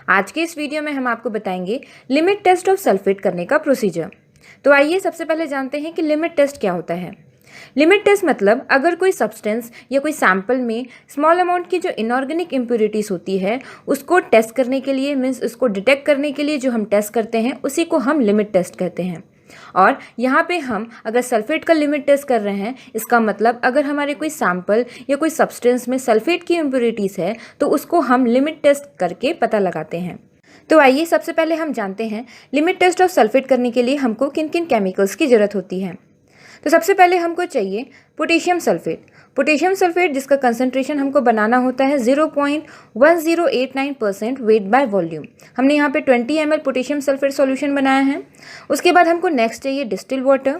आज के इस वीडियो में हम आपको बताएंगे लिमिट टेस्ट ऑफ सल्फेट करने का प्रोसीजर। तो आइए सबसे पहले जानते हैं कि लिमिट टेस्ट क्या होता है। लिमिट टेस्ट मतलब अगर कोई सब्सटेंस या कोई सैंपल में स्मॉल अमाउंट की जो इनऑर्गेनिक इम्प्योरिटीज़ होती है उसको टेस्ट करने के लिए, मीन्स उसको डिटेक्ट करने के लिए जो हम टेस्ट करते हैं उसी को हम लिमिट टेस्ट कहते हैं। और यहाँ पे हम अगर सल्फेट का लिमिट टेस्ट कर रहे हैं, इसका मतलब अगर हमारे कोई सैंपल या कोई सब्सटेंस में सल्फेट की इम्प्योरिटीज़ है तो उसको हम लिमिट टेस्ट करके पता लगाते हैं। तो आइए सबसे पहले हम जानते हैं लिमिट टेस्ट ऑफ सल्फेट करने के लिए हमको किन किन केमिकल्स की ज़रूरत होती है। तो सबसे पहले हमको चाहिए पोटेशियम सल्फेट। पोटेशियम सल्फेट जिसका कंसंट्रेशन हमको बनाना होता है 0.1089% वेट बाय वॉल्यूम। हमने यहाँ पे 20 ml पोटेशियम सल्फेट सॉल्यूशन बनाया है। उसके बाद हमको नेक्स्ट चाहिए डिस्टिल वाटर।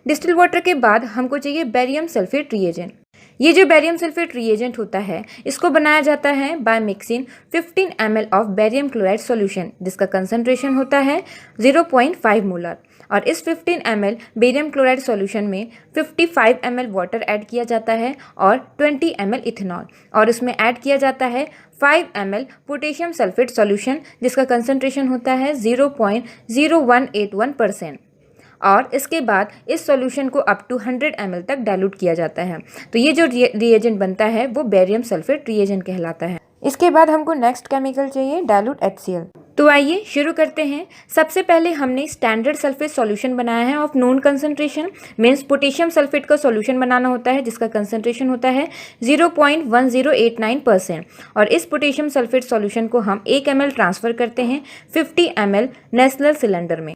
डिस्टिल वाटर के बाद हमको चाहिए बेरियम सल्फेट रिएजेंट। ये जो बेरियम सल्फेट रिएजेंट होता है इसको बनाया जाता है by mixing 15 ml of barium chloride solution जिसका कंसंट्रेशन होता है 0.5 मोलर। और इस 15 ml बेरियम क्लोराइड सॉल्यूशन में 55 ml वाटर ऐड किया जाता है और 20 ml इथेनॉल, और इसमें ऐड किया जाता है 5 ml पोटेशियम सल्फेट सॉल्यूशन जिसका कंसंट्रेशन होता है 0.0181%। और इसके बाद इस सॉल्यूशन को अप टू 100 ml तक डाइल्यूट किया जाता है। तो ये जो रिएजेंट बनता है वो बेरियम सल्फेट रिएजेंट कहलाता है। इसके बाद हमको नेक्स्ट केमिकल चाहिए डाइल्यूट HCl। तो आइए शुरू करते हैं। सबसे पहले हमने स्टैंडर्ड सल्फेट सॉल्यूशन बनाया है of known concentration, means potassium sulphate का सॉल्यूशन बनाना होता है जिसका कंसंट्रेशन होता है 0.1089%। और इस पोटेशियम सल्फेट सॉल्यूशन को हम 1 ml ट्रांसफ़र करते हैं 50 ml नेस्लर सिलेंडर में।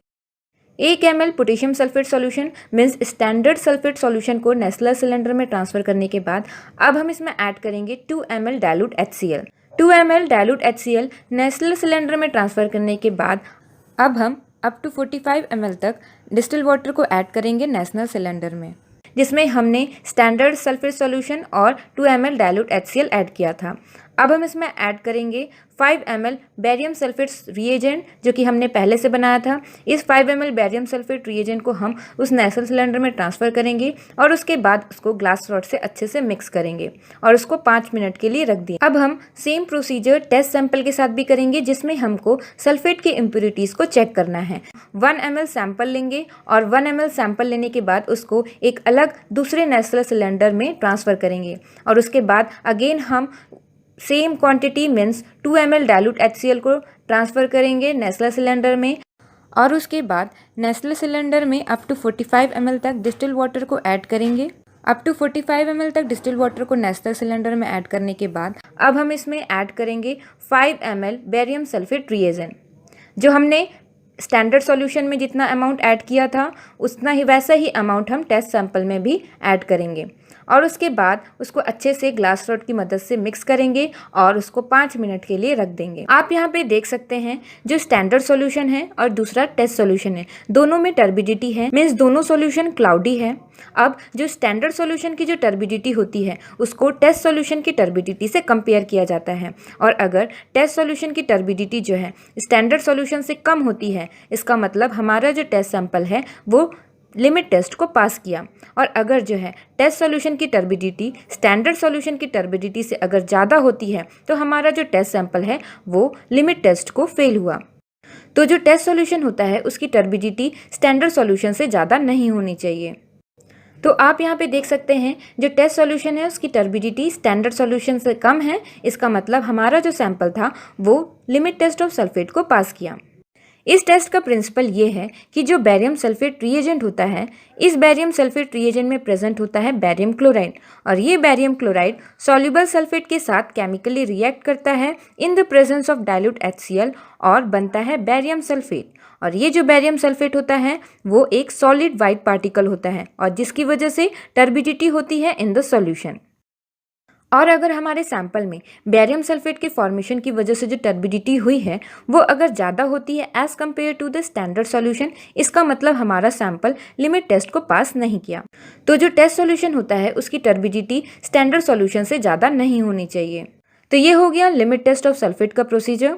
1 ml potassium sulphate solution means standard sulphate solution को नेस्लर सिलेंडर में ट्रांसफ़र करने के बाद अब हम इसमें ऐड करेंगे 2 ml dilute HCl। 2 ml dilute HCl Nessler cylinder में ट्रांसफ़र करने के बाद अब हम अप टू 45 ml तक डिस्टिल वाटर को ऐड करेंगे नेस्लर सिलेंडर में, जिसमें हमने स्टैंडर्ड सल्फेट सॉल्यूशन और 2 ml डाइल्यूट HCl ऐड किया था। अब हम इसमें ऐड करेंगे 5 ml बेरियम सल्फेट रिएजेंट जो कि हमने पहले से बनाया था। इस 5 ml बेरियम सल्फेट रिएजेंट को हम उस नेस्लर सिलेंडर में ट्रांसफ़र करेंगे और उसके बाद उसको ग्लास रॉड से अच्छे से मिक्स करेंगे और उसको 5 मिनट के लिए रख दिए। अब हम सेम प्रोसीजर टेस्ट सैंपल के साथ भी करेंगे जिसमें हमको सल्फेट की इम्प्योरिटीज़ को चेक करना है। 1 ml सैंपल लेंगे और 1 ml सैंपल लेने के बाद उसको एक अलग दूसरे नेस्लर सिलेंडर में ट्रांसफ़र करेंगे और उसके बाद अगेन हम same quantity means 2 ml dilute HCl को ट्रांसफ़र करेंगे नेस्लर सिलेंडर में और उसके बाद नेस्लर सिलेंडर में अप टू 45 ml तक डिस्टिल वाटर को ऐड करेंगे। अप टू 45 ml तक डिस्टिल वाटर को नेस्लर सिलेंडर में ऐड करने के बाद अब हम इसमें ऐड करेंगे 5 ml बेरियम सल्फेट रिएजेंट। जो हमने स्टैंडर्ड सॉल्यूशन में जितना अमाउंट ऐड किया था उतना ही वैसा ही अमाउंट हम टेस्ट सैंपल में भी ऐड करेंगे और उसके बाद उसको अच्छे से ग्लास रॉड की मदद से मिक्स करेंगे और उसको 5 मिनट के लिए रख देंगे। आप यहाँ पे देख सकते हैं जो स्टैंडर्ड सॉल्यूशन है और दूसरा टेस्ट सॉल्यूशन है, दोनों में टर्बिडिटी है, मीन्स दोनों सॉल्यूशन क्लाउडी है। अब जो स्टैंडर्ड सॉल्यूशन की जो टर्बिडिटी होती है उसको टेस्ट सॉल्यूशन की टर्बिडिटी से कंपेयर किया जाता है और अगर टेस्ट सॉल्यूशन की टर्बिडिटी जो है स्टैंडर्ड सॉल्यूशन से कम होती है इसका मतलब हमारा जो टेस्ट सैंपल है वो लिमिट टेस्ट को पास किया। और अगर जो है टेस्ट सॉल्यूशन की टर्बिडिटी स्टैंडर्ड सॉल्यूशन की टर्बिडिटी से अगर ज़्यादा होती है तो हमारा जो टेस्ट सैंपल है वो लिमिट टेस्ट को फेल हुआ। तो जो टेस्ट सॉल्यूशन होता है उसकी टर्बिडिटी स्टैंडर्ड सॉल्यूशन से ज़्यादा नहीं होनी चाहिए। तो आप यहाँ पे देख सकते हैं जो टेस्ट सॉल्यूशन है उसकी टर्बिडिटी स्टैंडर्ड सॉल्यूशन से कम है, इसका मतलब हमारा जो सैंपल था वो लिमिट टेस्ट ऑफ सल्फेट को पास किया। इस टेस्ट का प्रिंसिपल ये है कि जो बेरियम सल्फेट रिएजेंट होता है इस बेरियम सल्फेट रिएजेंट में प्रेजेंट होता है बेरियम क्लोराइड और ये बेरियम क्लोराइड सॉल्युबल सल्फेट के साथ केमिकली रिएक्ट करता है in the presence of dilute HCl और बनता है बेरियम सल्फेट। और ये जो बेरियम सल्फेट होता है वो एक सॉलिड वाइट पार्टिकल होता है और जिसकी वजह से टर्बिडिटी होती है इन द सॉल्यूशन। और अगर हमारे सैंपल में बेरियम सल्फेट के फॉर्मेशन की वजह से जो टर्बिडिटी हुई है वो अगर ज़्यादा होती है as compared to the standard solution, इसका मतलब हमारा सैंपल लिमिट टेस्ट को पास नहीं किया। तो जो टेस्ट सॉल्यूशन होता है उसकी टर्बिडिटी स्टैंडर्ड सॉल्यूशन से ज़्यादा नहीं होनी चाहिए। तो ये हो गया लिमिट टेस्ट ऑफ सल्फेट का प्रोसीजर।